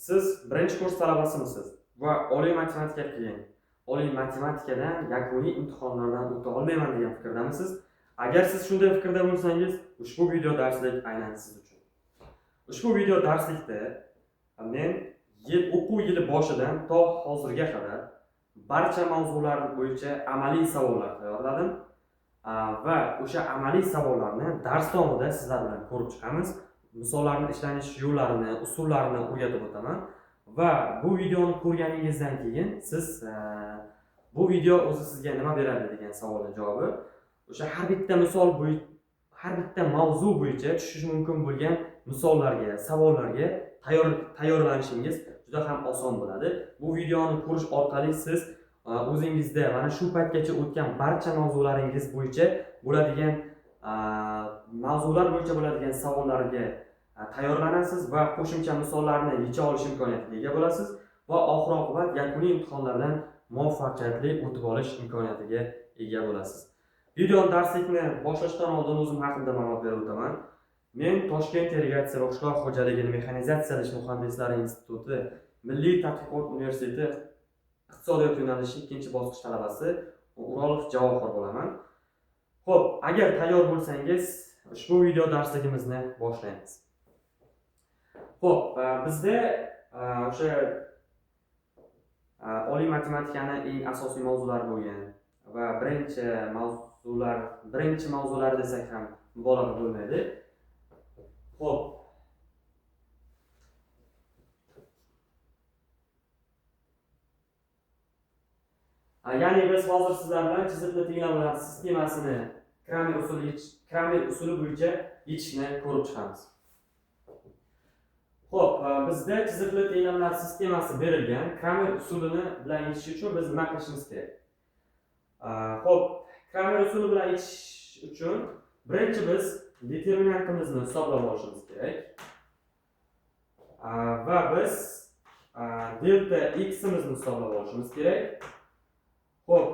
Siz birinchi kurs talabasimisiz va oliy matematikaga qiyin. Oliy matematikadan yakuniy imtihonlardan o'ta olmayman degan fikrdamisiz? Agar siz shunday fikrda bo'lsangiz, ushbu video darslik aynan siz uchun. Ushbu video darslikda men o'quv yili boshidan to hozirga qadar barcha mavzular bo'yicha amaliy savollar tayyorladim va o'sha amaliy savollarni dars davomida sizlar bilan ko'rib chiqamiz. Misollarni ishlanish yo'llarini, usullarini o'rgatib o'taman va bu videoni ko'rganingizdan keyin siz bu video o'zi sizga nima beradi degan savolning javobi o'sha har bitta mavzu bo'yicha tushish mumkin bo'lgan misollarga, savollarga tayyorlanishingiz juda ham oson bo'ladi. Bu videoni ko'rish orqali siz o'zingizda mana shu paytgacha o'tgan barcha mavzularingiz bo'yicha bo'ladigan savollarga tayyorlanasiz va qo'shimcha misollarni yecha olish imkoniyatiga ega bo'lasiz va oxir-oqibat yakuniy imtihonlardan muvaffaqiyatli o'tib olish imkoniyatiga ega bo'lasiz. Video darslikni boshlashdan oldin o'zim haqimda ma'lumot berib o'taman. Men Toshkent irrigatsiya va qishloq xo'jaligini mexanizatsiyalash muhandislari instituti Milliy tadqiqot universiteti iqtisodiyot yo'nalishi 2-bosqich talabasi O'rolov Javohir bo'laman. Xo'p, agar tayyor bo'lsangiz, ushbu video darsligimizni boshlaymiz. Xo'p, bizda o'sha oliy matematikani eng asosiy mavzulari bo'lgan va birinchi mavzular desak ham mubolag'a bo'lmaydi. Xo'p. Ya'ni biz hozir sizlar bilan chiziqli tenglamlar sistemasini Kramer usuli bo'yicha yechishni ko'rib chiqamiz. Xo'p, bizda chiziqli tenglamlar sistemasi berilgan. Kramer usulini bilan yechish uchun biz nima qilishimiz kerak? Xo'p, Kramer usuli bilan yechish uchun birinchi biz determinantimizni hisoblab olishimiz kerak. Va biz delta x'imizni hisoblab olishimiz kerak. Xo'p,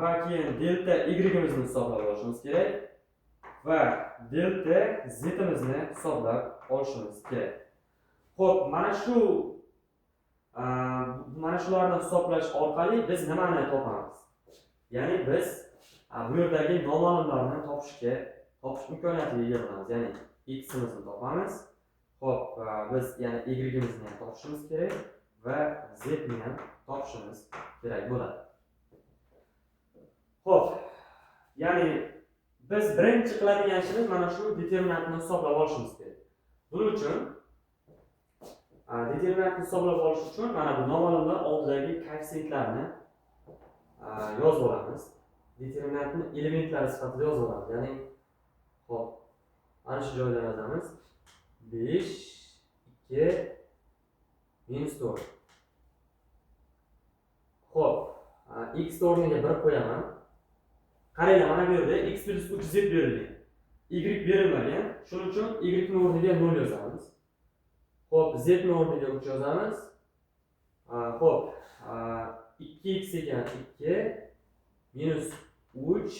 va keyin delta y'imizni hisoblab olishimiz kerak va delta z'imizni hisoblab olishimiz kerak. Xo'p, mana shularni hisoblash orqali biz nimani topamiz? Ya'ni biz bu yerdagi noma'lumlarni topish imkoniyatiga ega bo'lamiz. Ya'ni x'imizni topamiz. Xo'p, biz yana y'imizni ham topishimiz kerak va z'ni ham topishimiz kerak bo'ladi. Xo'p, ya'ni biz birinchi qiladigan ishimiz mana shu determinantni hisoblab olishimiz kerak. Buning uchun determinantni hisoblab olish uchun mana bu noma'lumlar oldidagi koeffitsiyentlarni yozib olamiz. Determinantni elementlari sifatida yozib olamiz. Ya'ni xo'p, ana shu joyda yozamiz. 5 2 -4. Xo'p, x o'rniga 1 qo'yaman. Qaranglar, mana bu yerda x + 3z berilgan. Y berilmagan. Shuning uchun y ning o'rniga 0 yozamiz. Xo'p, z ning o'rniga 3 yozamiz. Xo'p, 2x ekan 2 -3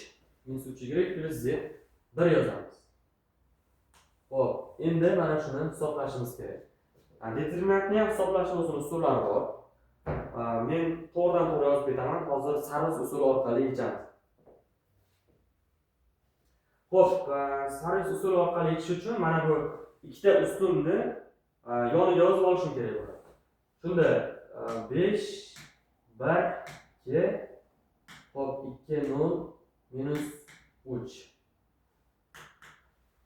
-3y + z 1 yozamiz. Xo'p, endi mana shuni hisoblashimiz kerak. Determinantni ham hisoblashning o'zining usullari bor. Men to'g'ridan-to'g'ri yozib ketaman. Hozir sarg'iz usuli orqali yechamiz. Xo'p, sarg'iz usuli orqali yechish uchun mana bu ikkita ustunni yoniga yozib olishim kerak bo'ladi. Shunda 5 1 2 xo'p 2 0 -3.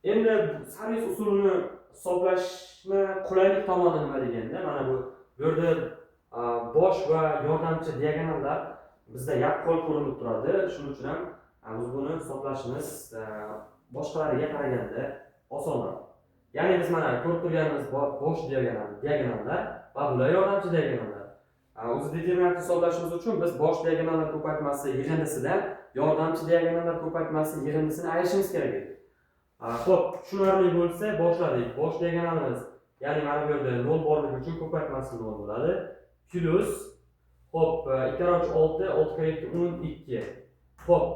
Endi sarg'iz usulini hisoblashni qulaylik tomoni nima deganda, mana bu yerda bosh va yordamchi diagonallar bizda yaqqol ko'rinib turadi. Shuning uchun ham biz buni hisoblashimiz boshqalariga qaraganda osonroq. Ya'ni biz mana ko'rib turganimiz bosh diagonallar va bular yordamchi diagonallar. O'zi determinantni hisoblashimiz uchun biz bosh diagonallar ko'paytmasi yig'indisidan yordamchi diagonallar ko'paytmasi yig'indisini ayirishimiz kerak edi. Xo'p, tushunarli bo'lsa boshladik. Bosh diagonalimiz, ya'ni mana bu yerda 0 borligi uchun ko'paytmasi 0 bo'ladi. Plus xo'p, 2 6 6 12. Xo'p,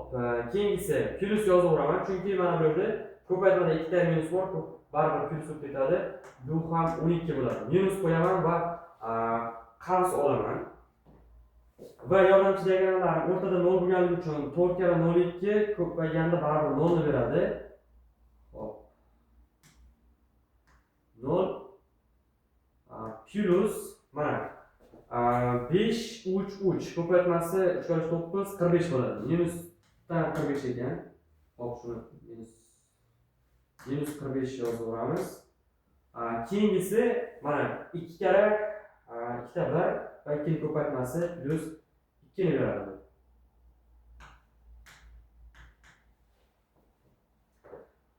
keyingisi plus yozaveraman, chunki mana bu yerda ko'paytmada ikkita minus bor, baribir plus bo'lib ketadi. Bu ham 12 bo'ladi. Minus qo'yaman va qavs olaman. Va yordamchi diagramlarim o'rtada 0 bo'lganligi uchun 4 kara 0,2 ko'payganda baribir 0 ni beradi. Hop. 0 plus mana 5 3 ko'paytmasi 3/9 45 bo'ladi. Minusdan 45 ekan. Hop, shuni minus 45 yozib o'ramiz. Keyingisi mana 2 kara 2 ta 1 va 2 ni ko'paytmasi plus 2 ni beradi.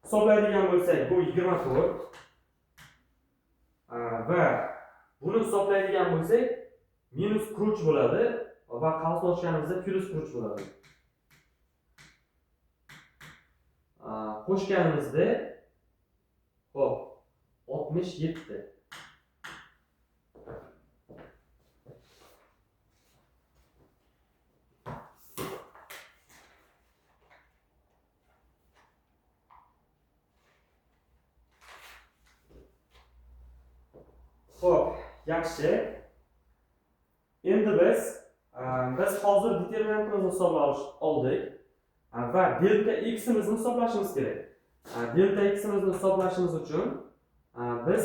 Hisoblaydigan bo'lsak, bu 24 va buni hisoblaydigan bo'lsak, minus kuruch bo'ladi va qavsni ochganimizda plus kuruch bo'ladi. Qo'shganimizda hop 67. Xo'p, yaxshi. Endi biz hozir determinantimizni hisoblab oldik va delta x imizni hisoblashimiz kerak. Delta x imizni hisoblashimiz uchun biz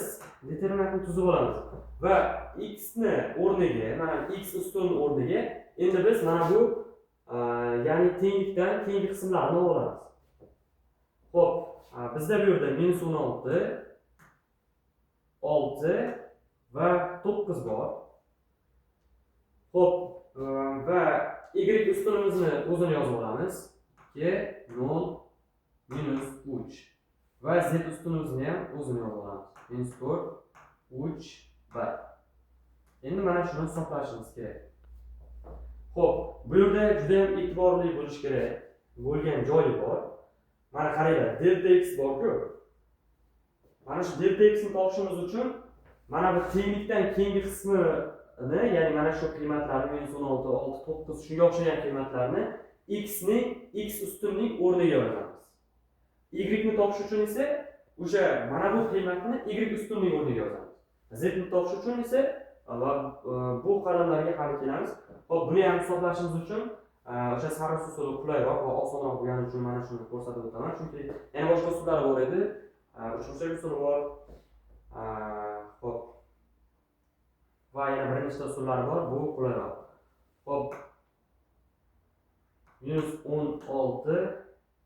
determinantni tuzib olamiz va x ni o'rniga, mana x ustun o'rniga endi biz mana bu ya'ni tenglikdan keyingi qismlarni olamiz. Xo'p, bizda bu yerda -16 6 va 9 bor. Xo'p, va y ustunimizni o'zini yozib olamiz. 2 0 -3 va z ustunimizni ham o'zini yozib olamiz. -4 3 1. Endi mana shuni hisoblashimiz kerak. Xo'p, bu yerda juda ham e'tiborli bo'lish kerak bo'lgan joyi bor. Mana qaranglar, delta x bor-ku. Mana shu delta x ni topishimiz uchun mana bu tenglikdan keyingi qismini, ya'ni mana shu qiymatlarni -16 6 9 shunga o'xshagan qiymatlarni x ning x ustunning o'rniga yozamiz. Y ni topish uchun esa o'sha mana bu qiymatni y ustunning o'rniga yozamiz. Z ni topish uchun esa bu qadamlarga qarab kelamiz. Xo'p, buni ham hisoblashimiz uchun o'sha sariq usul qulayroq va osonroq bo'lgani uchun mana shuni ko'rsatib o'taman. Chunki yana boshqa usullar bor edi. Uchinchi usul bor. Xo'p. Va yana bir nechta usullar bor, bu qulayroq. Xo'p. -16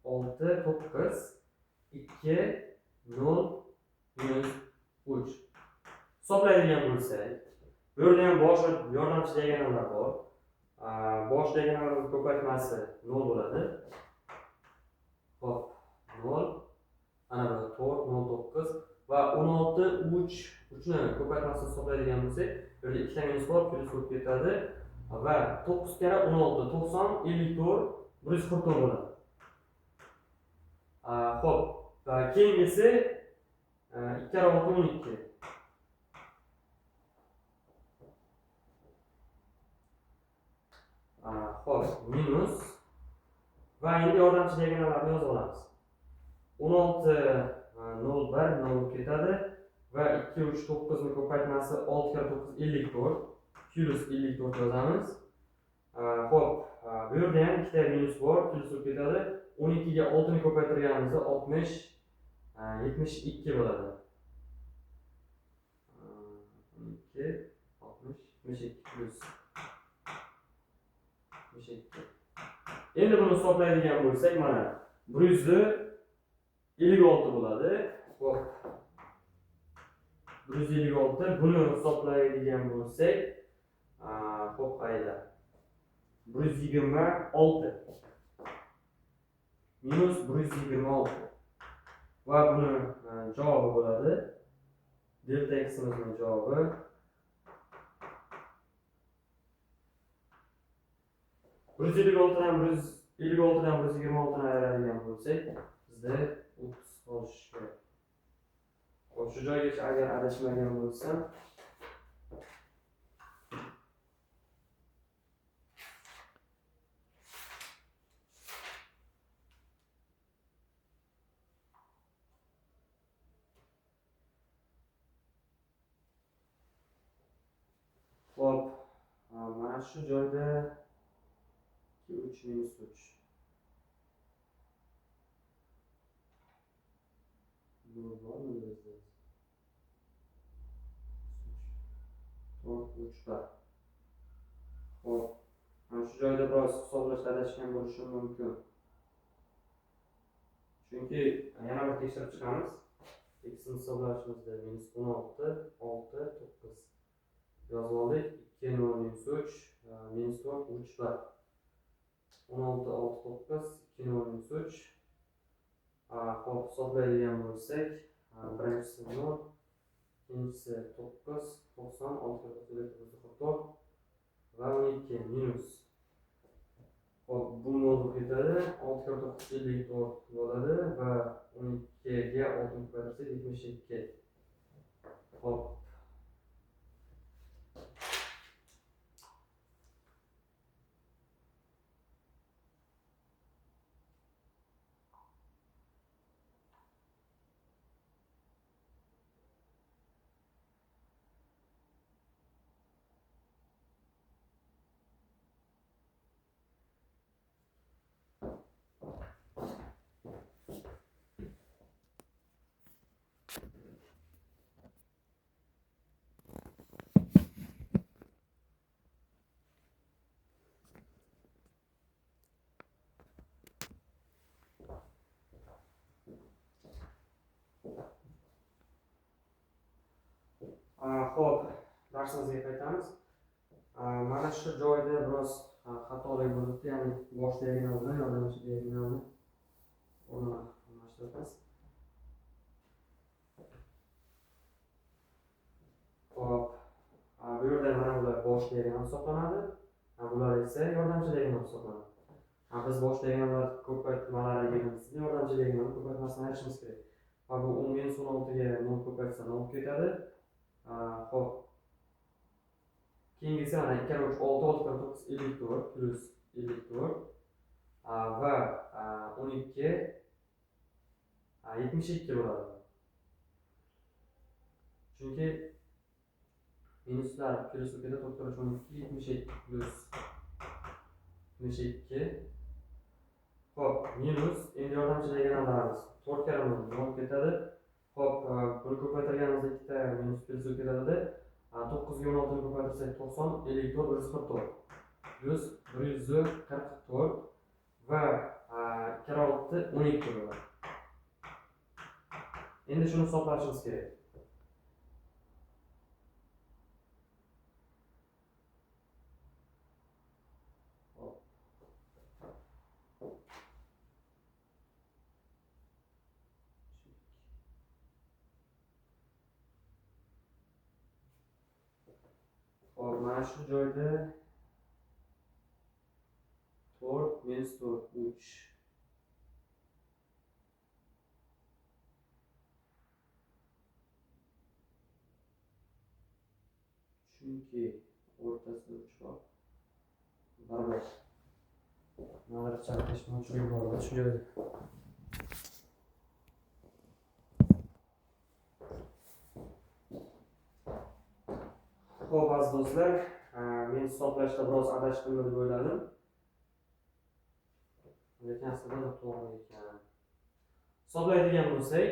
6 9 2 0 -3. Hisoblaydigan bo'lsak, bu yerda ham boshqa yordamchi diagramlar bor. Bosh diagramlarning ko'paytmasi 0 bo'ladi. Hop, 0 ana bu 4 09 va 16 3 ni ko'paytmasini hisoblaydigan bo'lsak, bu yerda 2 ta minus bor, plus bo'lib ketadi va 9 kara 16 90 54 144 bo'ladi. Xo'p, keyingisi 2 kara 6 12. Xo'p, minus va endi yordamchi diagramlarni yozib olamiz. 16 0 1 0 ketadi va 2 3 9 ni ko'paytmasi 6 kara 9 54 plus 54 yozamiz. Xo'p, bu yerda ham ikkita minus bor, plus bo'lib ketadi. 12 ga 6 ni ko'paytirganimizda 60 72 bo'ladi. 12 60 72 plus 72. Endi buni hisoblaydigan bo'lsak, mana 156 bo'ladi. Xo'p. 156 buni hisoblaydigan bo'lsak, xo'p, qayda? 126 minus 126 va buni javobi bo'ladi. Delta x imizning javobi 156 dan 126 ni ayiradigan bo'lsak, bizda 30 qolishi kerak. Xo'p, shu joygacha agar adashmagan bo'lsam, mana shu joyda 2, 3 minus 3. Bu bormi bizda? 4, 3 bar. Xo'p, mana shu joyda biroz hisoblashda adashgan bo'lishim mumkin. Chunki yana bir tekshirib chiqamiz. X'ni hisoblashimizda minus 16, 6, 9 yozib oldik. 2 0 minus 3, minus 4, 3 bar. 16, 6, 9, 2 0 minus 3. Xo'p, hisoblaydigan bo'lsak, birinchisi 0, ikkinchisi 9, 90, 6 44 va 12 minus. Xo'p, bu 0 ketadi, 6 9 54 bo'ladi va 12 ga 6 qo'yarsak 72. Xo'p. Xo'p, darsimizga qaytamiz. Mana shu joyda biroz xatolik bo'libdi, ya'ni bosh diagonal bilan yordamchi diagonalni o'rnashtiramiz. Xo'p, bu yerda mana bular bosh diagonal hisoblanadi, bular esa yordamchi diagonal hisoblanadi. Biz bosh diagonallar ko'paytmalari yig'indisida yordamchi diagonal ko'paytmasini ayirishimiz kerak. Va bu 10 minus 16 ga 0 ko'paytsa 0 ketadi. Xo'p. Keyingisi mana 2 3 6 9 54 plus 54 va 12 72 bo'ladi. Chunki minuslar plyusga ketadi, 4 12 72 plus 72. Xo'p, minus endi yordamchi diagonallarimiz 4 karra 0 ketadi. Xo'p, buni ko'paytirganimizda ikkita minus plyusga ketadi. 9 ga 16 ni ko'paytirsak 90, 54, 144 plus 144 va 2 kara 6 12 bo'ladi. Endi shuni hisoblashimiz kerak. Xo'p, mana shu joyda 4 minus 4 3. Chunki o'rtasida 3 bor. Baribir. Nalar chalkash mavjud bo'ladi shu joyda. Xo'p, aziz do'stlar, men hisoblashda biroz adashdim deb o'yladim. Lekin aslida to'g'ri ekan. Hisoblaydigan bo'lsak,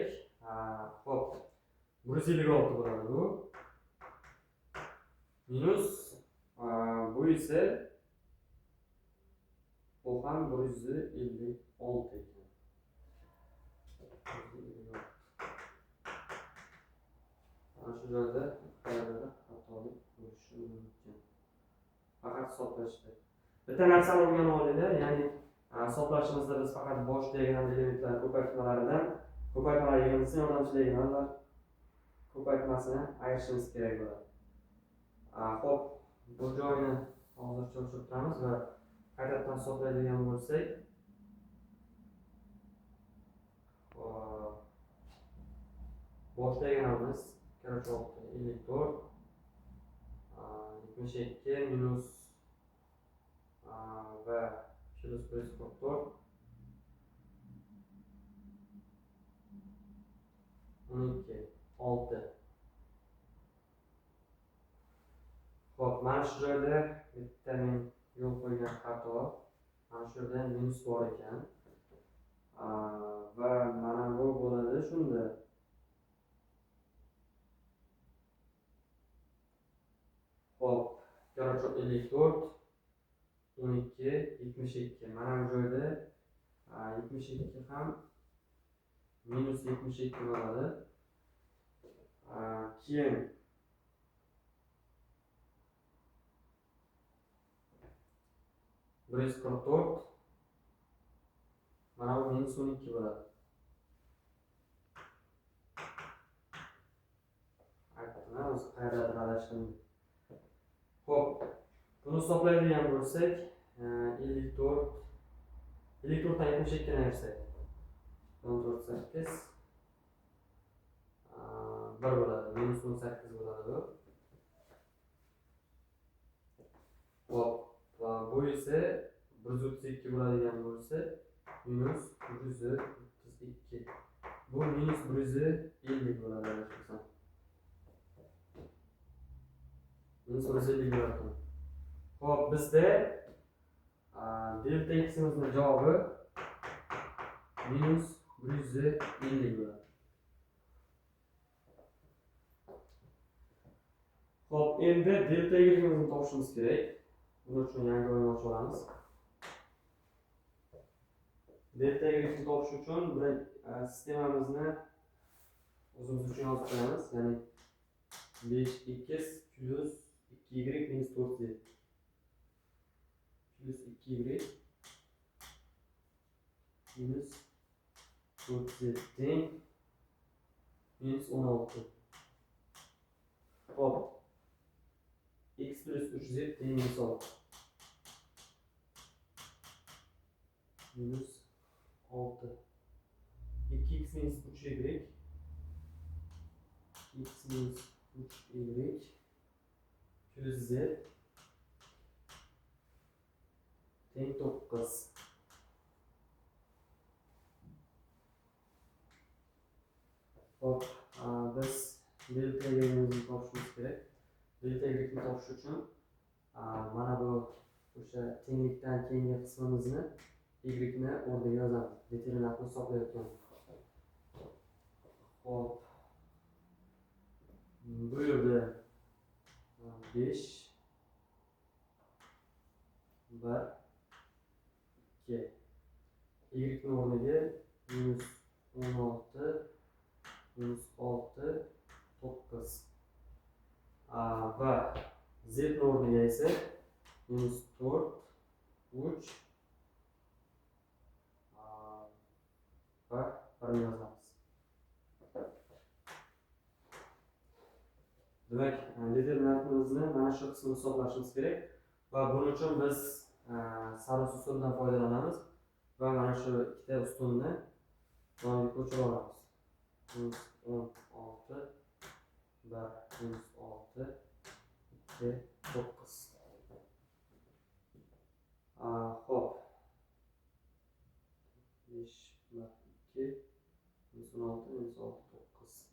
xo'p, 156 bo'ladi bu. Minus bu esa bu ham 156 ekan. Mana shu joyda qayerdadir xatolik bo'lishi mumkin. Faqat hisoblashda. Bitta narsani o'rganib olinglar, ya'ni hisoblashimizda biz faqat bosh diagonal elementlar ko'paytmalaridan ko'paytmalar yig'indisini yordamchi diagonallar ko'paytmasini ayirishimiz kerak bo'ladi. Xo'p, bu joyni hozircha o'chirib turamiz va qaytadan hisoblaydigan bo'lsak, bosh diagonalimiz 54 72 minus va plus 44 12 6. Xo'p, mana shu joyda bitta men yo'l qo'ygan xato. Mana shu yerda minus bor ekan. Va mana bu bo'ladi shunda. Hop, garochok 54 12 72. Mana bu joyda 72 ham minus 72 bo'ladi. Keyin 144 mana bu minus 12 bo'ladi. Aytdim, o'zi qayerdadir adashdim. Xo'p, buni hisoblaydigan bo'lsak, 54 dan 72 ni ayirsak 14 8 1 bo'ladi, minus 18 bo'ladi bu. Hop, va bu esa 132 bo'ladigan bo'lsa, minus 132. Bu minus 150 bo'ladi adashmasam. Minus 150 bo'ladi. Hop, bizda delta x'imizning javobi minus 150 bo'ladi. Hop, endi delta y'imizni topishimiz kerak. Buning uchun yangi o'yin ochib olamiz. Delta y'ni topish uchun bir sistemamizni o'zimiz uchun yozib qo'yamiz. Ya'ni 5x plus 2y minus 4z plus 2y minus 4z teng minus 16. Hop, x plus 3z teng minus 6. Minus 6. 2x minus 3y x minus 3y plus z teng 9. Hop, biz delta y'imizni topishimiz kerak. Delta y'ni topish uchun mana bu o'sha tenglikdan keyingi qismimizni y'ni o'rniga yozamiz. Determinantni hisoblayotgan. Hop, bu yerda 5 1 2 y'ni o'rniga minus 16 minus 6 9 va z o'rniga esa minus 4 3 va 1 yozamiz. Demak, determinantimizni mana shu qismini hisoblashimiz kerak va buning uchun biz sarus usuldan foydalanamiz va mana shu ikkita ustunni yoniga ko'chirib olamiz. Minus 16 1 minus 6 2 9. Hop, 5 1 2 minus 16 minus 6 9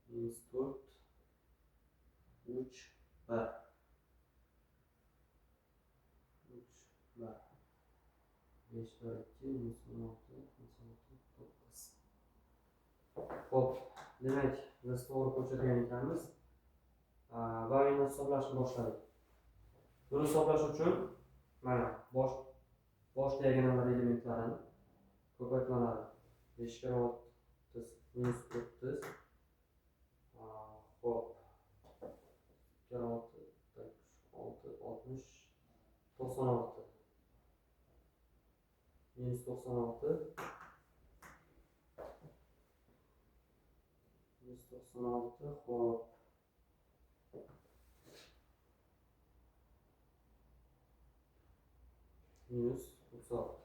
minus 4 3 1 5 1 2 minus 16 minus 6 9. Hop, demak biz to'g'ri ko'chirgan ekanmiz va endi hisoblashni boshladik. Buni hisoblash uchun mana bosh diagonallar elementlarini ko'paytiradi. 5 kira 30 minus 30. Hop, 2 kira 6 60 96 minus 96 minus 96. Hop, minus 36.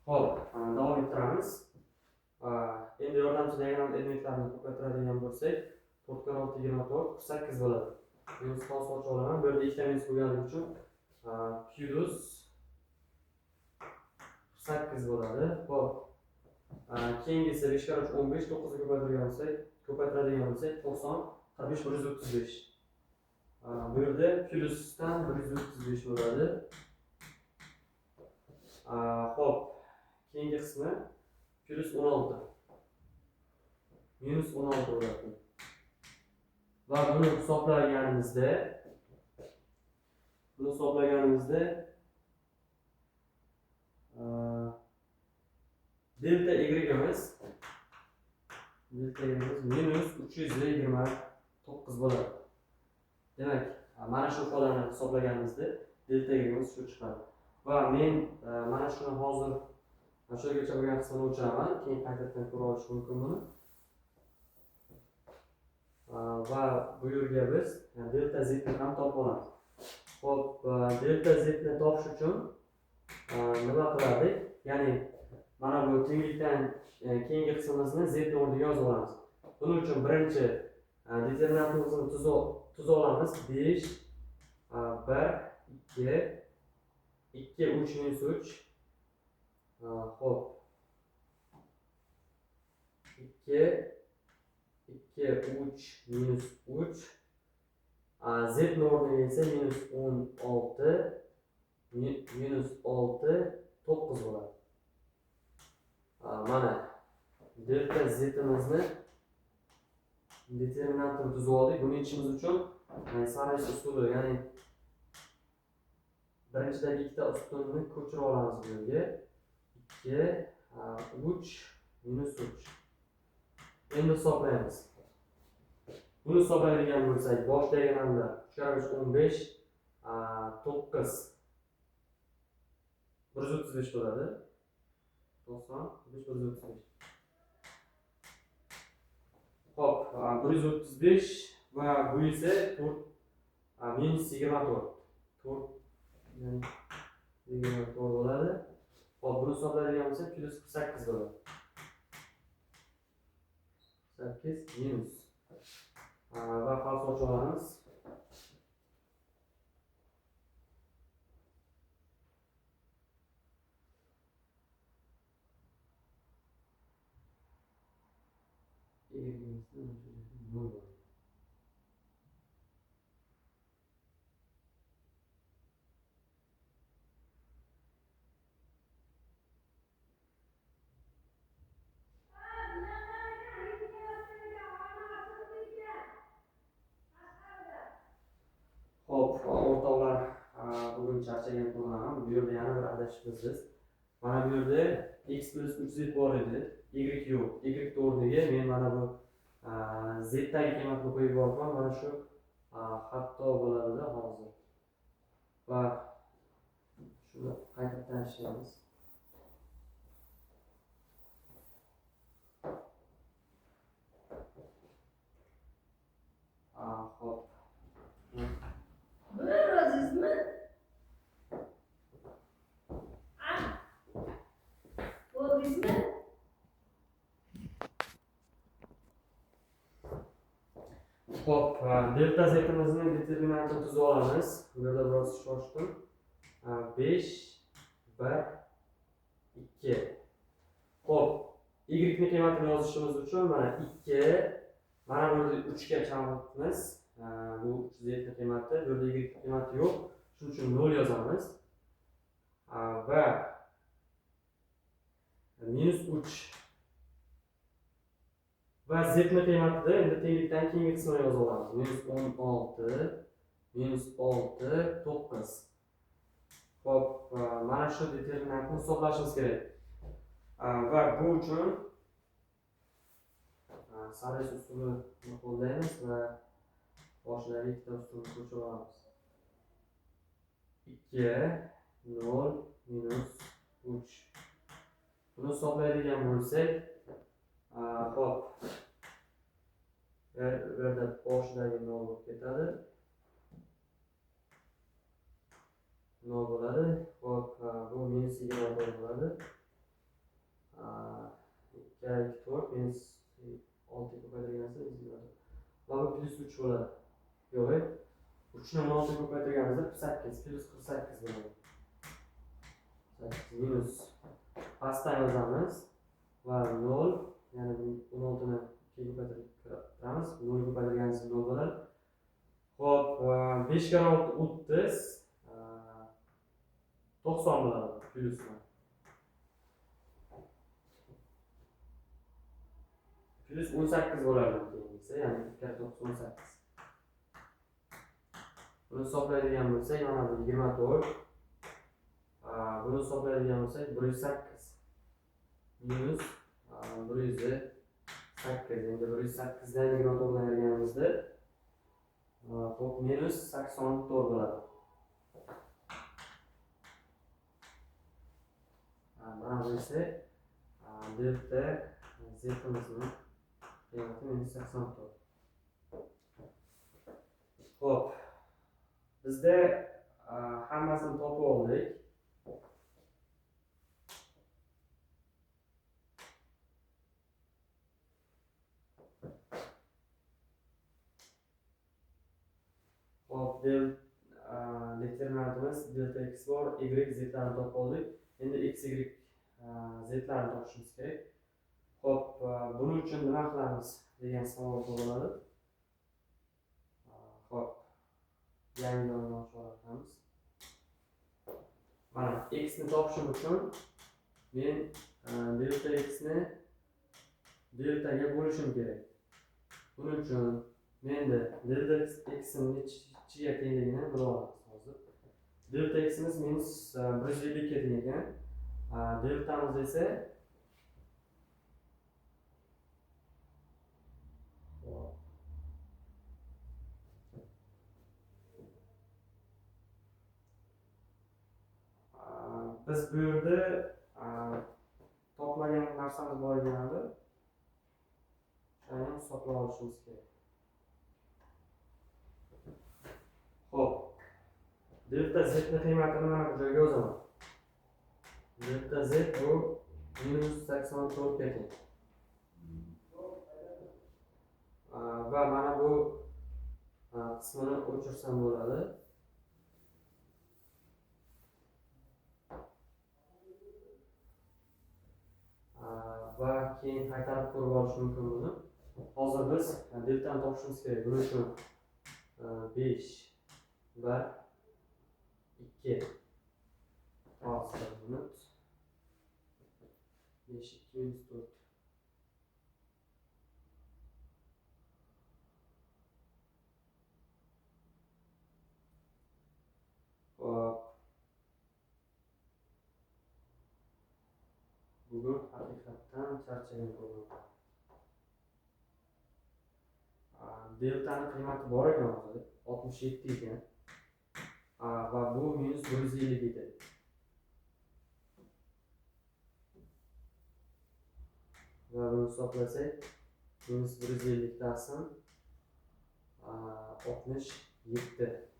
Hop, davom ettiramiz. Endi yordamchi diagonal 24 48 bo'ladi. Minus falso ochib olaman. Bu yerda ikkita minus bo'lganligi uchun plus 48 bo'ladi. Xo'p. Keyingisi 5 kare 3 15 9 ga ko'paytiradigan bo'lsak 90 45 135. Bu yerda plusdan 135 bo'ladi. Xo'p. Keyingi qismi plus 16. Minus 16 bo'ladi. Va buni hisoblaganimizda delta y minus 329 bo'ladi. Demak, mana shu ifodani hisoblaganimizda delta y shu chiqadi. Va men mana shuni hozir shulargacha bo'lgan qismini o'chiraman. Keyin qaytadan ko'ra olish mumkin buni. Va bu yerga biz delta z ni ham topib olamiz. Xo'p, delta z ni topish uchun nima qilardik? Ya'ni mana bu tenglikdan keyingi qismimizni z ni o'rniga yozib olamiz. Buning uchun birinchi determinantimizni tuza olamiz. 5 1 2 3 minus 3. Xo'p. 2 3 minus 3. Z ni o'rniga esa minus 16 minus 6 9 bo'ladi. Mana delta z'imizni determinantini tuzib oldik. Buni yechishimiz uchun sarash usuli, ya'ni birinchidagi ikkita ustunni ko'chirib olamiz bu yerga. 2 3 minus 3. Endi hisoblaymiz. Buni hisoblaydigan bo'lsak, boshdagi manba 3 kare 3 15 9 135 bo'ladi. 90 135. Xo'p, 135 va bu esa 4 minus 24. 4 yani 24 bo'ladi. Xo'p, buni hisoblaydigan bo'lsak, plus 48 bo'ladi. 8 minus va falso ochib olamiz. Xo'p, o'rtoqlar, bugun charchagan ko'rinaman. Bu yerda yana bir adashibmiz biz. Mana bu yerda x plus 3z bor edi, y yo'q. Y o'rniga men mana bu z dagi qiymatni qo'yib yuboribman. Mana shu xato bo'ladi-da hozir. Va shuni qaytadan ishlaymiz. Xo'p. Xo'p, delta z'imizni determinantini tuzib olamiz. Bu yerda biroz shoshdim. 5 1 2. Xo'p, y ni qiymatini yozishimiz uchun mana 2 mana bu yerda 3 ga chalg'itamiz. Bu 3z ni qiymati, bu yerda y qiymati yo'q. Shuning uchun 0 yozamiz. Va minus 3 va z ni qiymatida endi tenglikdan keyingi qismini yozib olamiz. Minus 16 minus 6 9. Xo'p, mana shu determinantni hisoblashimiz kerak. Va bu uchun sarash usulini qo'llaymiz va boshidagi ikkita ustunni ko'chirib olamiz. 2 0 minus 3. Buni hisoblaydigan bo'lsak, xo'p, bu yerda boshidagi 0 bo'lib ketadi. 0 bo'ladi. Xo'p, bu minus 24 bo'ladi. 2 4 minus 6 ko'paytirgansa minus 24. Mana bu plus 3 bo'ladi. Yo'q, 3 ni 16 ga ko'paytirganimizda 48 plus 48 bo'ladi. 8 minus pastdan yozamiz va 0, ya'ni 16 ni 2 ga ko'paytiramiz. 0 ga ko'paytirganimizda 0 bo'ladi. Xo'p, 5 ga 30, 90 bo'ladi plyusdan. Plus 18 bo'ladi keyingisi, ya'ni 2 kare 9 18. Buni hisoblaydigan bo'lsak, mana bu 24. Buni hisoblaydigan bo'lsak 108 minus 108. Endi 108 dan 24 dan ayirganimizda xo'p minus 84 bo'ladi. Mana bu esa delta z-imizni qiymatı minus 84. Xo'p, bizda hammasini topib oldik. Xo'p, determinantimiz delta x bor, y zlarni topib oldik. Endi x, y zlarni topishimiz kerak. Xo'p, buning uchun nima qilamiz degan savol tug'iladi. Xo'p, yangi yo'nalishni olamiz. Mana x ni topishim uchun men delta x ni deltaga bo'lishim kerak. Buning uchun menda delta x ni nechiga tengligini bilib olamiz hozir. Delta x imiz minus 150 ga teng ekan. Deltamiz esa biz bu yerda toplagan narsamiz bor ekanida, shuni hisoblab olishimiz kerak. Xo'p, delta z ni qiymatini mana bu joyga yozaman. Delta z bu minus 84 ga teng. Va mana bu qismini o'chirsam bo'ladi. Va keyin qaytarib ko'rib olish mumkin buni. Hozir biz deltani topishimiz kerak. Buning uchun 5 va 2 hozir minut 5 2 minus 4. Bugun haqiqatdan charchagan ko'rinaman. Deltani qiymati bor ekan hozir 67 ekan. Va bu minus 150 edi. Va buni hisoblasak minus 150 taqsim 67.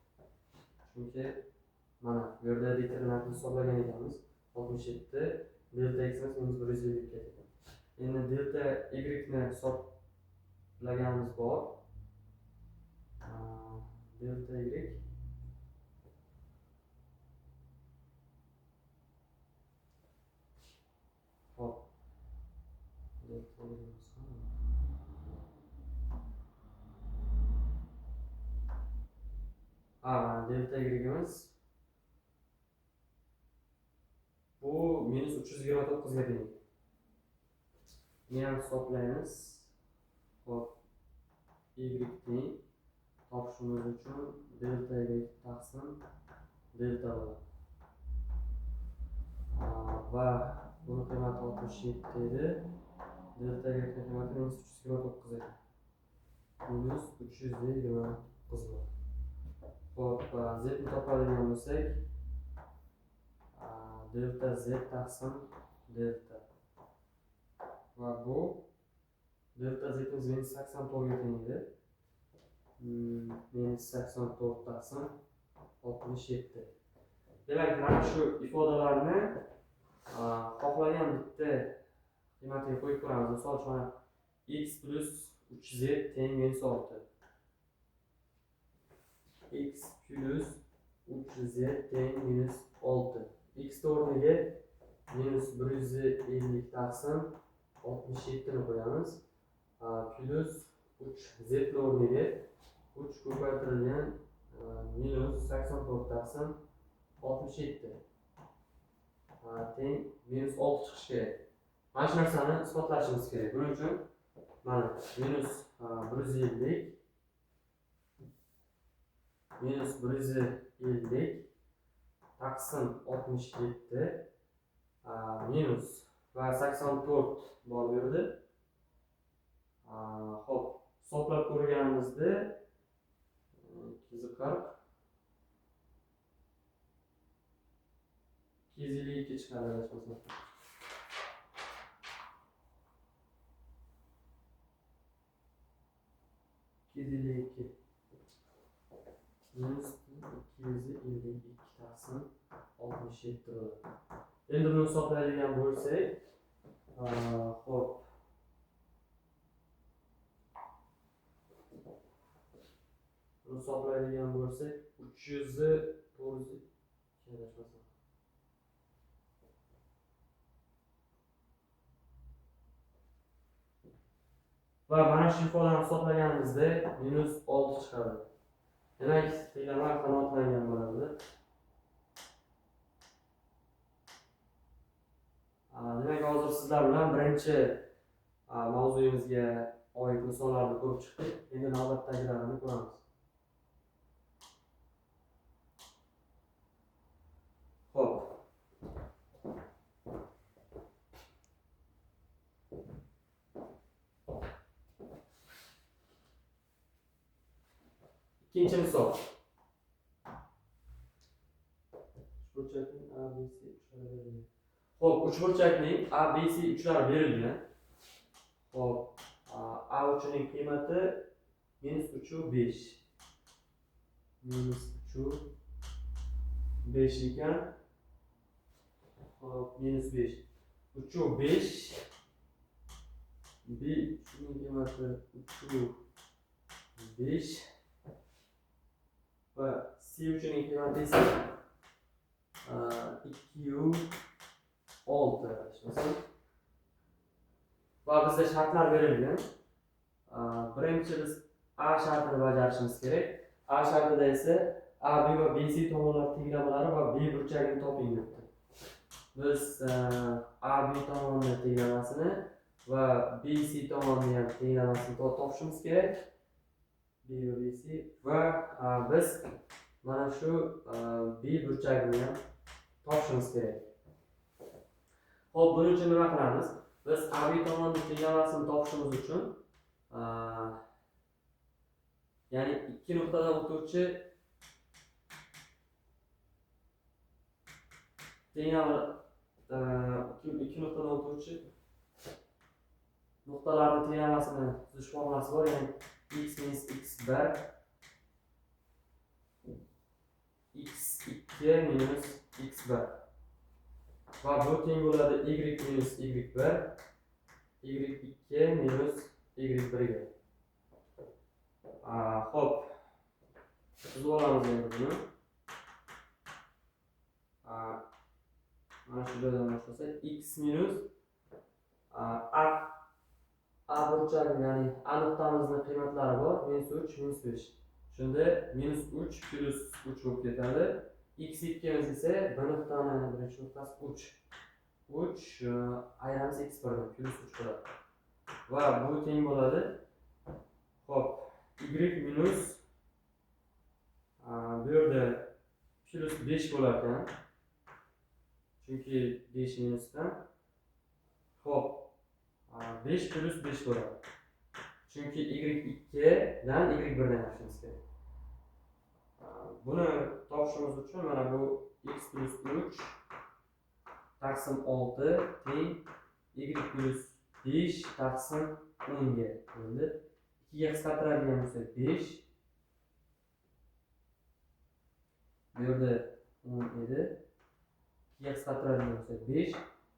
Chunki mana bu yerda determinantni hisoblagan ekanmiz. 67 delta x minus 150 ga teng. Endi delta y ni hisoblaganimiz bor. Delta y hop delta y delta y'imiz bu minus 329 ga teng. Buni ham hisoblaymiz. Hop, y teng topishimiz uchun delta y taqsim delta bo'ladi. Va buni qiymati 67 edi. Delta y qiymati minus 329 edi. Minus 329 bo'ladi. Hop, z ni topadigan bo'lsak delta z taqsim delta. Va bu delta z minus 84 ga teng edi. Minus 84 taqsim 67. Demak, mana shu ifodalarni xohlagan bitta qiymatiga qo'yib ko'ramiz. Misol uchun x plus 3z teng minus 6. x plus 3z teng minus 6. X o'rniga minus 150 taqsim 67 ni qo'yamiz. Plus 3z o'rniga 3 ko'paytirilgan minus 84 taqsim 67 teng minus 6 chiqishi kerak. Mana shu narsani isbotlashimiz kerak. Buning uchun mana minus 150 minus 150 taqsim 67 minus va 84 bor bu yerda. Xo'p, hisoblab ko'rganimizda 240 252 chiqadi adashmasam. Minus 252 taqsim 67 bo'ladi. Endi buni hisoblaydigan bo'lsak, xo'p. Buni hisoblaydigan bo'lsak, 300 ni 900 adashmasam. Va mana shu ifodani hisoblaganimizda minus 6 chiqadi. Demak, teglama qanoatlangan bo'ladi. Demak, hozir sizlar bilan birinchi mavzuyimizga oid misollarni ko'rib chiqdik. Endi navbatdagilarini ko'ramiz. Xo'p. İkinci misol. Uchburchakning ABC uchlari berilgan. Xo'p, uchburchakning ABC uchlari berilgan. Xo'p, A uchining qiymati -3/5. -3/5 ekan. Xo'p, -5. 3/5 B uchining qiymati 3/5 va C uchining qiymati esa 2/6. Va bizda shartlar berilgan. Birinchi biz A shartini bajarishimiz kerak. A shartida esa AB va BC tomonlar tenglamalari va B burchagini toping debdi. Biz AB tomoni tenglamasini va BC tomoni ham tenglamasini topishimiz kerak. B va BC va biz mana shu B burchagini ham topishimiz kerak. Xo'p, buning uchun nima qilamiz? Biz AB tomonining tenglamasini topishimiz uchun ya'ni ikki nuqtadan o'tuvchi ikki nuqtadan o'tuvchi nuqtalarning tenglamasini tuzish formulasi bor. Ya'ni x minus x1 x2 minus x1 va bu teng bo'ladi y minus y1 y2 minus y1 ga. Xo'p, tuzib olamiz endi buni. Mana shu joydan boshlasak x minus a burchagi, ya'ni a nuqtamizning qiymatlari bor -3 -5. Shunda -3 plus 3 bo'lib ketadi. x2 miz esa b nuqtani birinchi nuqtasi 3 ayiramiz x1 dan plus 3 bo'ladi. Va bu teng bo'ladi. Xo'p, y minus bu yerda plus 5 bo'lar ekan. Chunki 5 minusdan. Xo'p, 5 plus 5 bo'ladi. Chunki y2 dan y1 dan yapishimiz kerak. Buni topishimiz uchun mana bu x plus 3 taqsim 6 teng y plus 5 taqsim 10 ga bo'ldi. 2 ga qisqartiradigan bo'lsak 5. Bu yerda 10 edi. 2 ga qisqartiradigan bo'lsak 5,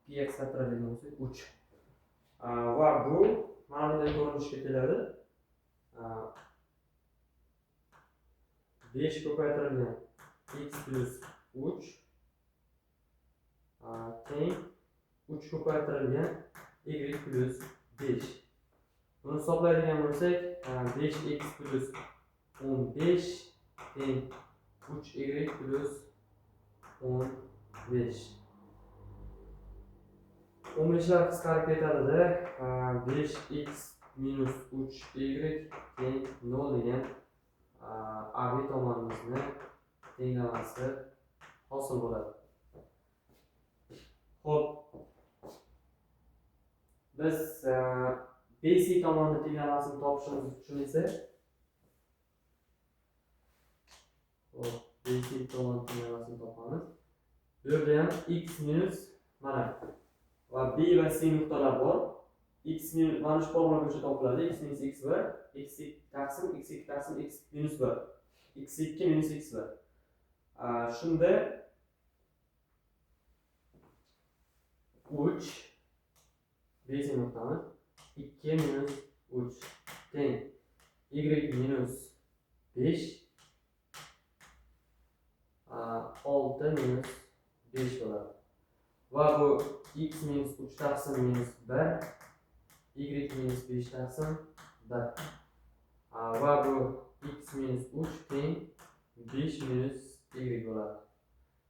2 ga qisqartiradigan bo'lsak 3. Va bu mana bunday ko'rinishga keladi. 5 ko'paytirilgan x plus 3 teng 3 ko'paytirilgan y plus 5. Buni hisoblaydigan bo'lsak, 5x plus 15 teng 3y plus 15. 15lar qisqarib ketadi-da, 5x minus 3y teng 0 degan AB tomonimizni tenglamasi hosil bo'ladi. Xo'p, biz BC tomonni tenglamasini topishimiz uchun esa BC tomonni tenglamasini topamiz. Bu yerda ham x minus mana va B va C nuqtalar bor. X minus mana shu formula bo'yicha topiladi. X minus x1 x2 taqsim x2 taqsim x minus 1 x2 minus x1. Shunda 3 BC nuqtamiz 2 minus 3 teng y minus 5 6 minus 5 bo'ladi. Va bu x minus 3 taqsim minus 1 y minus 5 taqsim 1 va bu x minus 3 teng 5 minus y bo'ladi.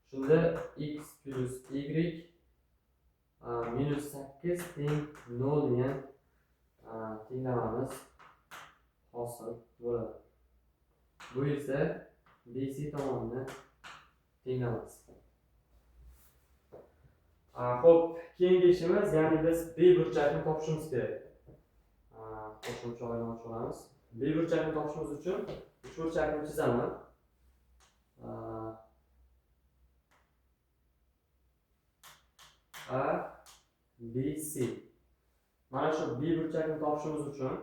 Shunda x plus y minus 8 teng 0 degan tenglamamiz hosil bo'ladi. Bu esa BC tomonni tenglamasi. Xo'p, keyingi ishimiz, ya'ni biz B burchakni topishimiz kerak. Qo'shimcha oynani ochib olamiz. B burchakni topishimiz uchun uchburchakni chizaman. A B C. Mana shu B burchakni topishimiz uchun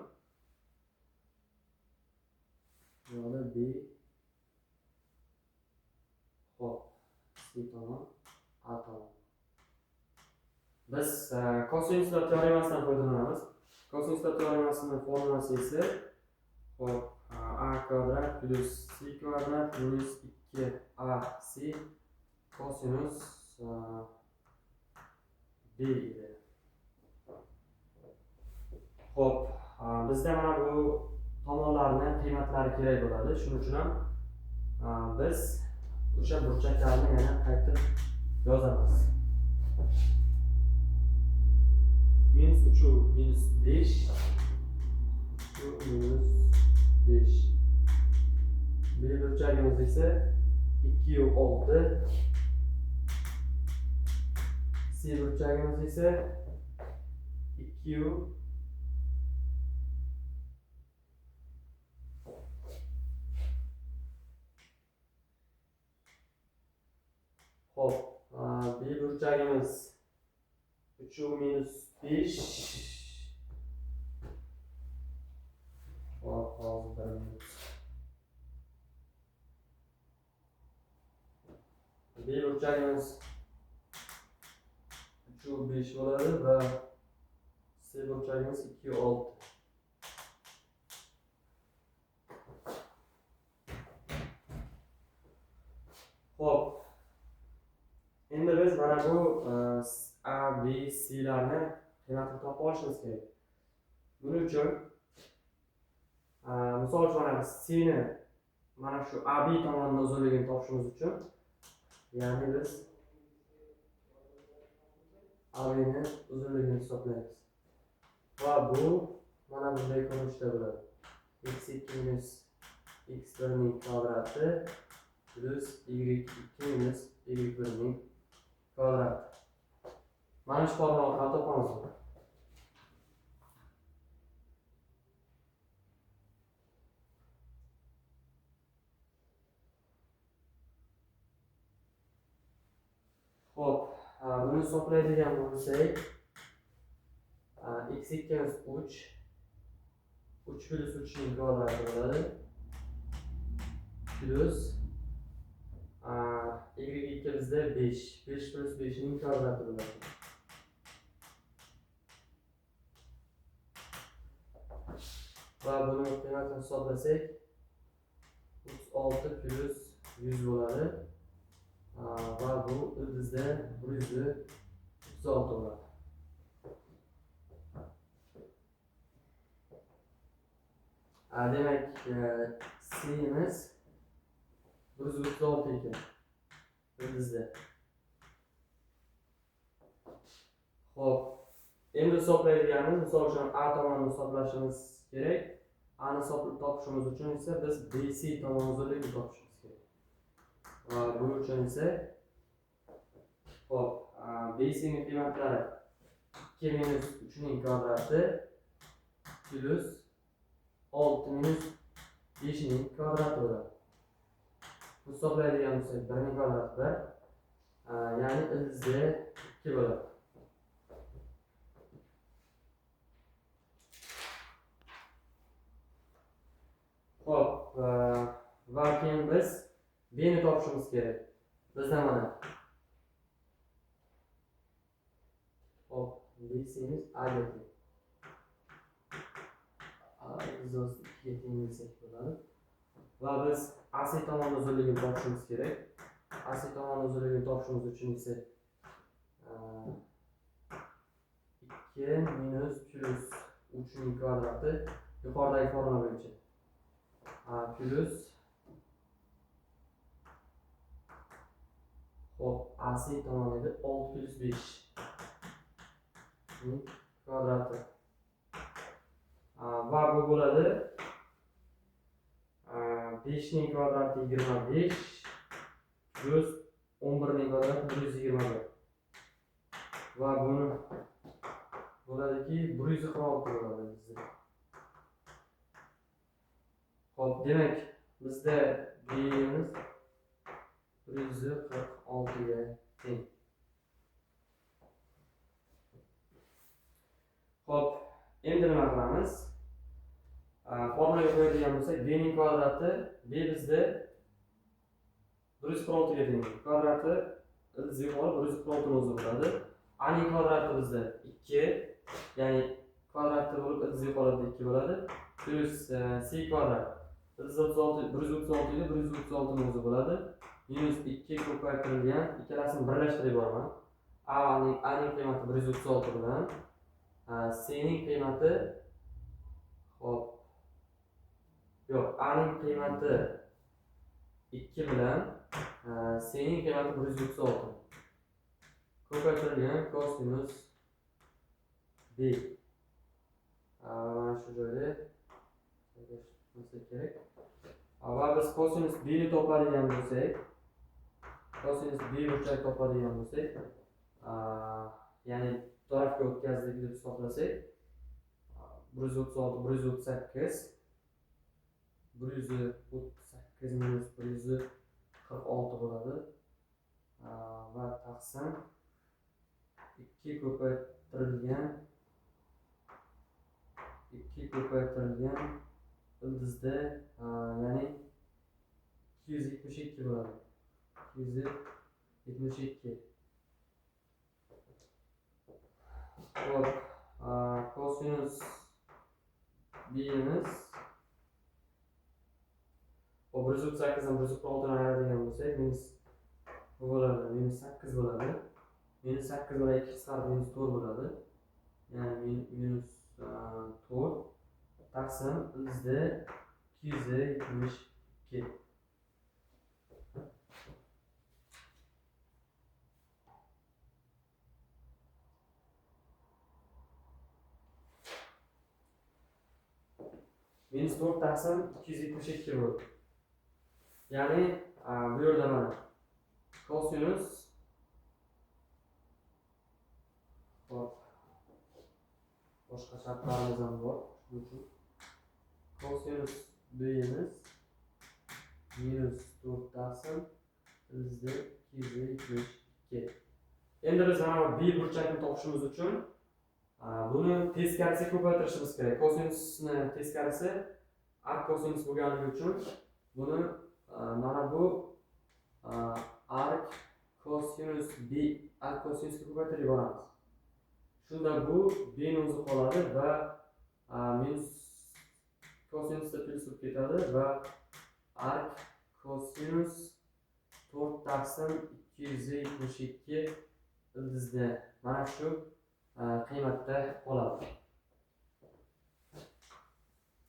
mana B xo'p C tomon A tomon. Biz kosinuslar teoremasidan foydalanamiz. Kosinuslar teoremasining formulasi esa xo'p A kvadrat plus C kvadrat minus 2AC kosinus B edi. Xo'p, bizda mana bu tomonlarning qiymatlari kerak bo'ladi. Shuning uchun ham biz o'sha burchaklarni yana qaytib yozamiz. Minus 3 minus 5 minus 5. B burchagimiz esa 2 6. C burchagimiz esa 2 Xo'p, B burchagimiz 3 minus 5. Hop, hozir 1 minut. B burchagimiz 3 5 bo'ladi va C burchagimiz 2 6. Xo'p, endi biz mana bu A, B, C larni qiymatini topib olishimiz kerak. Buning uchun misol uchun mana C ni mana shu AB tomonining uzunligini topishimiz uchun, ya'ni biz AB ni uzunligini hisoblaymiz. Va bu mana bunday ko'rinishda bo'ladi. x2 minus x1 ning kvadrati plus y2 minus y1 ning kvadrati. Mana shu formula orqali topamiz. Xo'p, buni hisoblaydigan bo'lsak, x2 minus 3 plus 3 ning kvadrati bo'ladi. Plus y2 bizda 5 plus 5 ning kvadrati bo'ladi. Va buni qiymatini hisoblasak 6 plus 100 bo'ladi. Va bu ildizda 136 bo'ladi. Demak, C'miz 136 ekan. Ildizda. Xo'p, endi hisoblaydiganimiz, misol uchun A tomonini hisoblashimiz kerak. A'ni topishimiz uchun esa biz BC tomon uzunligini topishimiz kerak. Va bu uchun esa xo'p, BC ning qiymatlari 2 minus 3 ning kvadrati plus 6 minus 5 ning kvadrati bo'ladi. Bu hisoblaydigan bo'lsak 1 ning kvadrati 1, ya'ni ildizda 2 bo'ladi. Xo'p, va keyin biz B ni topishimiz kerak. Bizda mana. Xo'p, BC'miz A ga teng. Biz 2 ga teng desak bo'ladi. Va biz AC tomon uzunligini topishimiz kerak. AC tomon uzunligini topishimiz uchun esa 2 minus plus 3 ning kvadrati yuqoridagi formula bo'yicha plus xo'p, AC tomoniga 6 plus 5 ning kvadrati. Va bu bo'ladi 5 ning kvadrati 25 plus 11 ning kvadrati 121. Va buni bo'ladiki 146 bo'ladi bizda. Xo'p, demak bizda B'miz 146 ga teng. Xo'p, endi nima qilamiz? Formulaga qo'yadigan bo'lsak, B ning kvadrati, B bizda 146 ga teng. Kvadrati ildiz yuqori 146 ning o'zi bo'ladi. A ning kvadrati bizda 2, ya'ni kvadrati bo'lib ildiz yuqorida 2 bo'ladi. Plus C kvadrat. 136 ga 136 ning o'zi bo'ladi. Minus 2 ko'paytirilgan, ikkalasini birlashtirib yuboraman. A ning qiymati 136 bilan C ning qiymati xo'p. Yo'q, A ning qiymati 2 bilan C ning qiymati 136. Ko'paytirilgan kosinus B. Mana shu joyda yozishimiz kerak. Va biz kosinus B ni topadigan bo'lsak, kosinus B burchak topadigan bo'lsak, ya'ni tarafga o'tkazdik deb hisoblasak, 136 138 minus 146 bo'ladi. Va taqsim 2 ko'paytirilgan ildizda ya'ni 272 bo'ladi. 272. Xo'p, kosinus B'miz 138 dan 146 ni ayiradigan bo'lsak, minus bu bo'ladi, minus 8 bo'ladi. Minus 8 bilan 2 chiqarib minus 4 bo'ladi. Ya'ni minus 4 taqsim ildizda 272. Minus 4 taqsim 272 bo'ldi. Ya'ni bu yerda mana kosinus boshqa shartlarimiz ham bor. Shuning uchun kosinus B'miz minus 4 taqsim ildizda 272. Endi biz mana B burchakni topishimiz uchun buni teskarisiga ko'paytirishimiz kerak. Kosinusni teskarisi arc kosinus bo'lganligi uchun buni mana bu arc kosinus B arc kosinusga ko'paytirib yuboramiz. Shunda bu B ni o'zi qoladi va minus kosinusda plus bo'lib ketadi va arc kosinus 4 taqsim 272 ildizda mana shu qiymatda qoladi.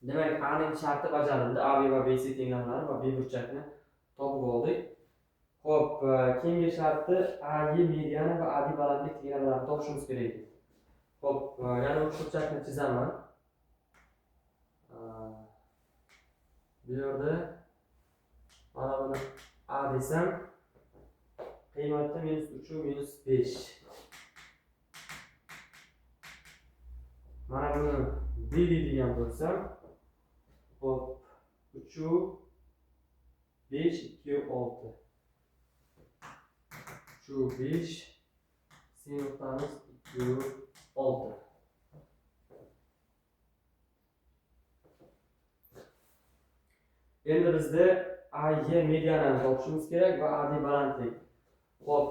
Demak, A ning sharti bajarildi. AB va BC tenglamlari va B burchakni topib oldik. Xo'p, keyingi sharti AG mediana va AD balandlik tenglamlarini topishimiz kerak. Xo'p, yana uch burchakni chizaman. Bu yerda mana buni A desam, qiymati -3 -5. Mana buni B deydigan bo'lsam, xo'p, 3 5 2 6. 3 5 C nuqtamiz 2 6. Endi bizda AG medianani topishimiz kerak va AD balandlik. Xo'p,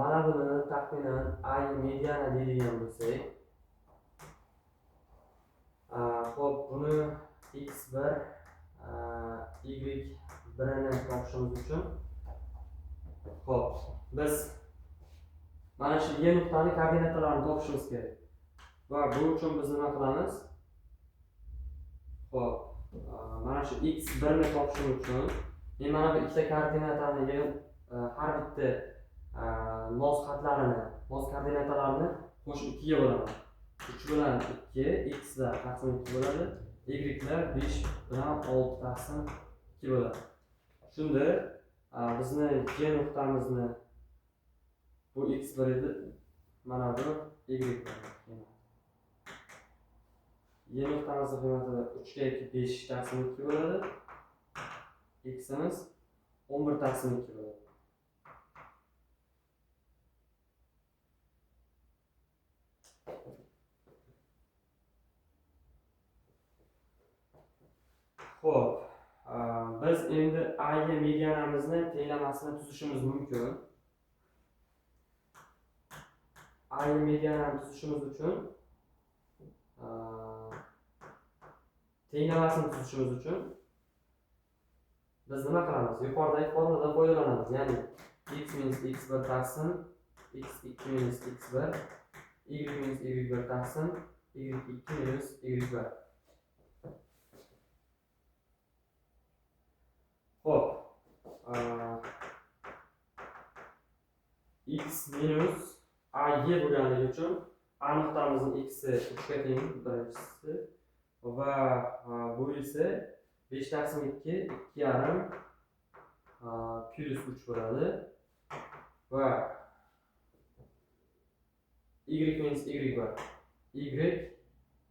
mana buni taxminan AG mediana deydigan bo'lsak, xo'p, buni x1 y1 ni topishimiz uchun xo'p, biz mana shu Y nuqtani koordinatalarini topishimiz kerak. Va bu uchun biz nima qilamiz? Xo'p, mana shu x1 ni topishimiz uchun men mana bu ikkita koordinatani har bitta mos xatlarini, mos koordinatalarini qo'shib 2 ga bo'laman. 3 bilan 2 xlar taqsim 2 bo'ladi. Y'lar 5 bilan 6 taqsim 2 bo'ladi. Shunda bizni Y nuqtamizni bu x1 edi, mana bu y1. Y nuqtamizni qiymati 3 ga 2 5 taqsim 2 bo'ladi. X'imiz 11 taqsim 2 bo'ladi. Xo'p, biz endi AG medianamizni tenglamasini tuzishimiz mumkin. AG medianani tuzishimiz uchun tenglamasini tuzishimiz uchun biz nima qilamiz? Yuqoridagi formuladan foydalanamiz. Ya'ni x minus x1 taqsim x2 minus x1, y minus y1 taqsim y2 minus y1. Xo'p, x minus AG bo'lganligi uchun A nuqtamizning x'i 3 ga teng birinchisi va bu esa 5 taqsim 2, 2,5 plus 3 bo'ladi va y minus y bor. Y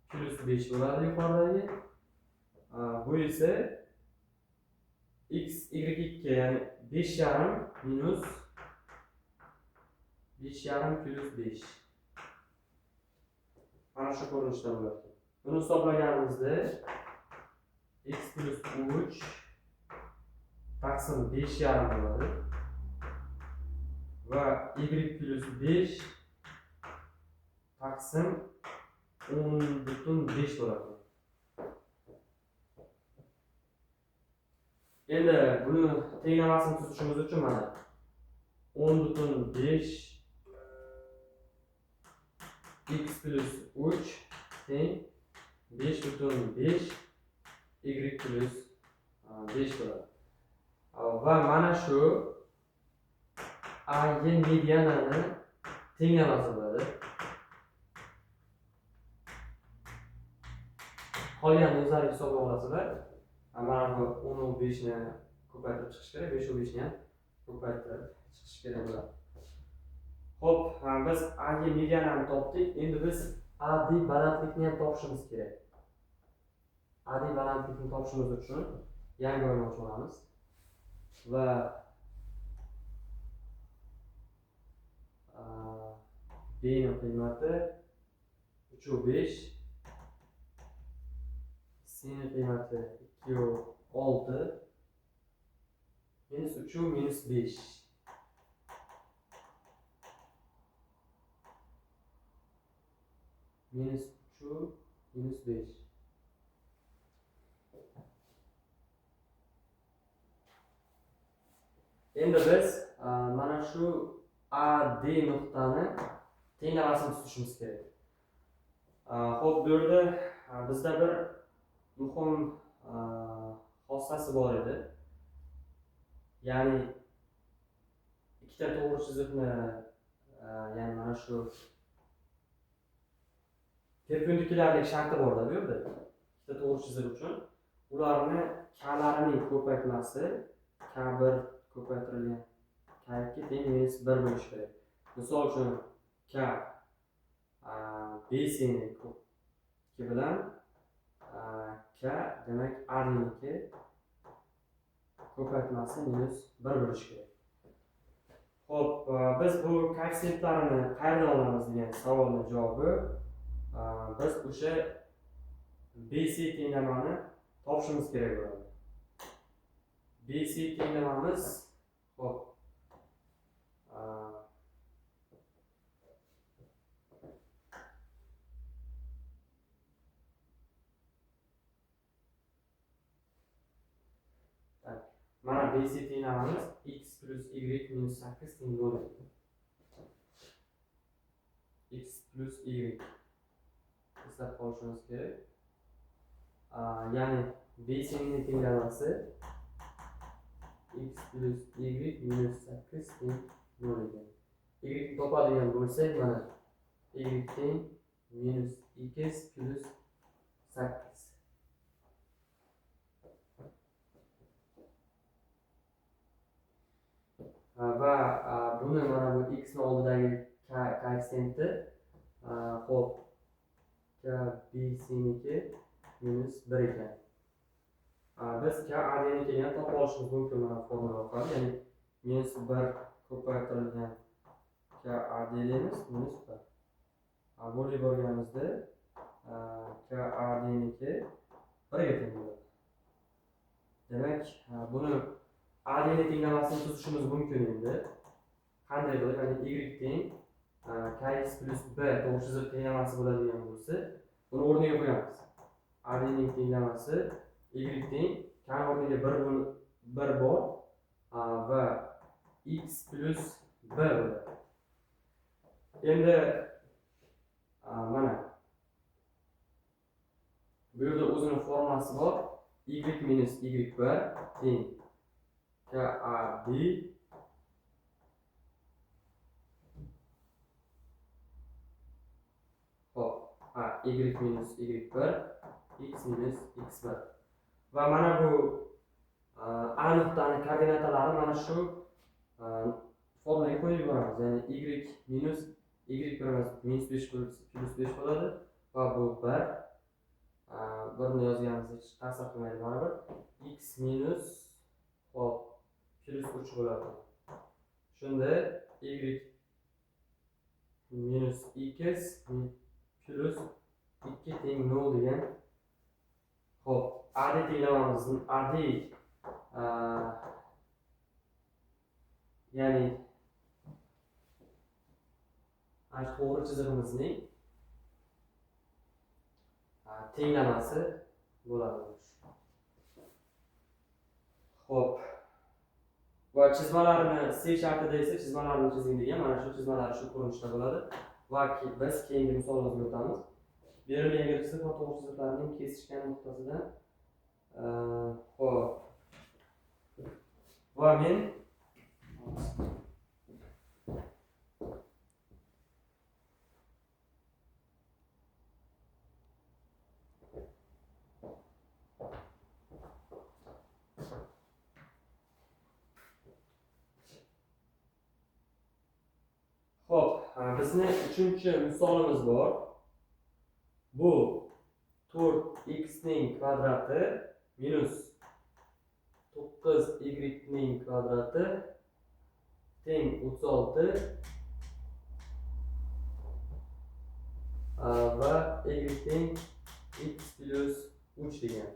plus 5 bo'ladi yuqoridagi. Bu esa x y2 ya'ni 5,5 minus 5,5 plus 5. Mana shu ko'rinishda bo'ladi. Buni hisoblaganimizda x plus 3 taqsim 5,5 bo'ladi va y plus 5 taqsim 10,5 bo'ladi. Endi buni tenglamasini tuzishimiz uchun mana 10,5 x plus 3 teng 5,5 y plus 5 bo'ladi. Va mana shu AG medianani tenglamasi bo'ladi. Qolganini o'zlari hisoblab olasizlar. Mana bu 10,5 ni ko'paytirib chiqish kerak, 5,5 ni ham ko'paytirib chiqish kerak bo'ladi. Xo'p, biz AG medianani topdik. Endi biz AD balandlikni ham topishimiz kerak. AD balandlikni topishimiz uchun yangi o'yin ochamiz va B ning qiymati 3,5, C ning qiymati 2,6 minus 3 minus 5. Minus 3 minus 5. Endi biz mana shu AD nuqtani tenglamasini tutishimiz kerak. Xo'p, bu yerda bizda bir muhim xossasi bor edi. Ya'ni ikkita to'g'ri chiziqni, ya'ni mana shu perpendikularlik sharti bor-da bu yerda. Ikkita to'g'ri chiziq uchun ularni k-larining ko'paytmasi k1 ko'paytirilgan k2 teng minus 1 bo'lishi kerak. Misol uchun k BC'niki bilan k demak A'niki ko'paytmasi minus 1 bo'lishi kerak. Xo'p, biz bu koeffitsiyentlarni qayerdan olamiz degan savolning javobi biz o'sha BC tenglamani topishimiz kerak bo'ladi. BC tenglamamiz xo'p mana BC tenglamamiz x plus y minus 8 teng 0. X plus y eslab qolishimiz kerak. Ya'ni BC ning tenglamasi x plus y minus 8 teng 0 ekan. Y ni topadigan bo'lsak, mana y teng minus x plus 8. Va buni mana bu x ni oldidagi koeffitsiyenti xo'p k BC niki minus 1 ekan. Biz k AD'nikini ham topib olishimiz mumkin mana formula orqali. Ya'ni minus 1 ko'paytirilgan k AD deymiz minus 1. Bo'lib bo'lganimizda k AD'niki 1 ga teng bo'ladi. Demak, buni AD'ni tenglamasini tuzishimiz mumkin endi. Qanday bo'ladi? Ya'ni y teng kx plus b to'g'ri chiziq tenglamasi bo'ladigan bo'lsa, buni o'rniga qo'yamiz. AD'ning tenglamasi y teng k o'rniga 1 bor va x plus b bo'ladi. Endi mana bu yerda o'zining formulasi bor. Y minus y1 teng KAD y minus y1 x minus x1 va mana bu A nuqtani koordinatalari mana shu formulaga qo'yib yuboramiz. Ya'ni y minus y1 minus 5 plus 5 bo'ladi va bu 1 ni yozganimizda hech ta'sir qilmaydi baribir. X minus hop plus 3 bo'ladi. Shunda y minus x plus 2 teng 0 degan. Hop, AD tenglamamizning AD ya'ni ana to'g'ri chizig'imizning tenglamasi bo'ladi. Xo'p. Va chizmalarni C shartida esa chizmalarni chizing degan, mana shu chizmalar shu ko'rinishda bo'ladi. Va biz keyingi misolimizga o'tamiz. Berilgan chiziq va to'g'ri chiziqlarning kesishgan nuqtasidan xo'p. Va men xo'p, bizning 3-chi misolimiz bor. Bu 4x ning kvadrati minus 9y ning kvadrati teng 36 va y teng x plus 3 degan.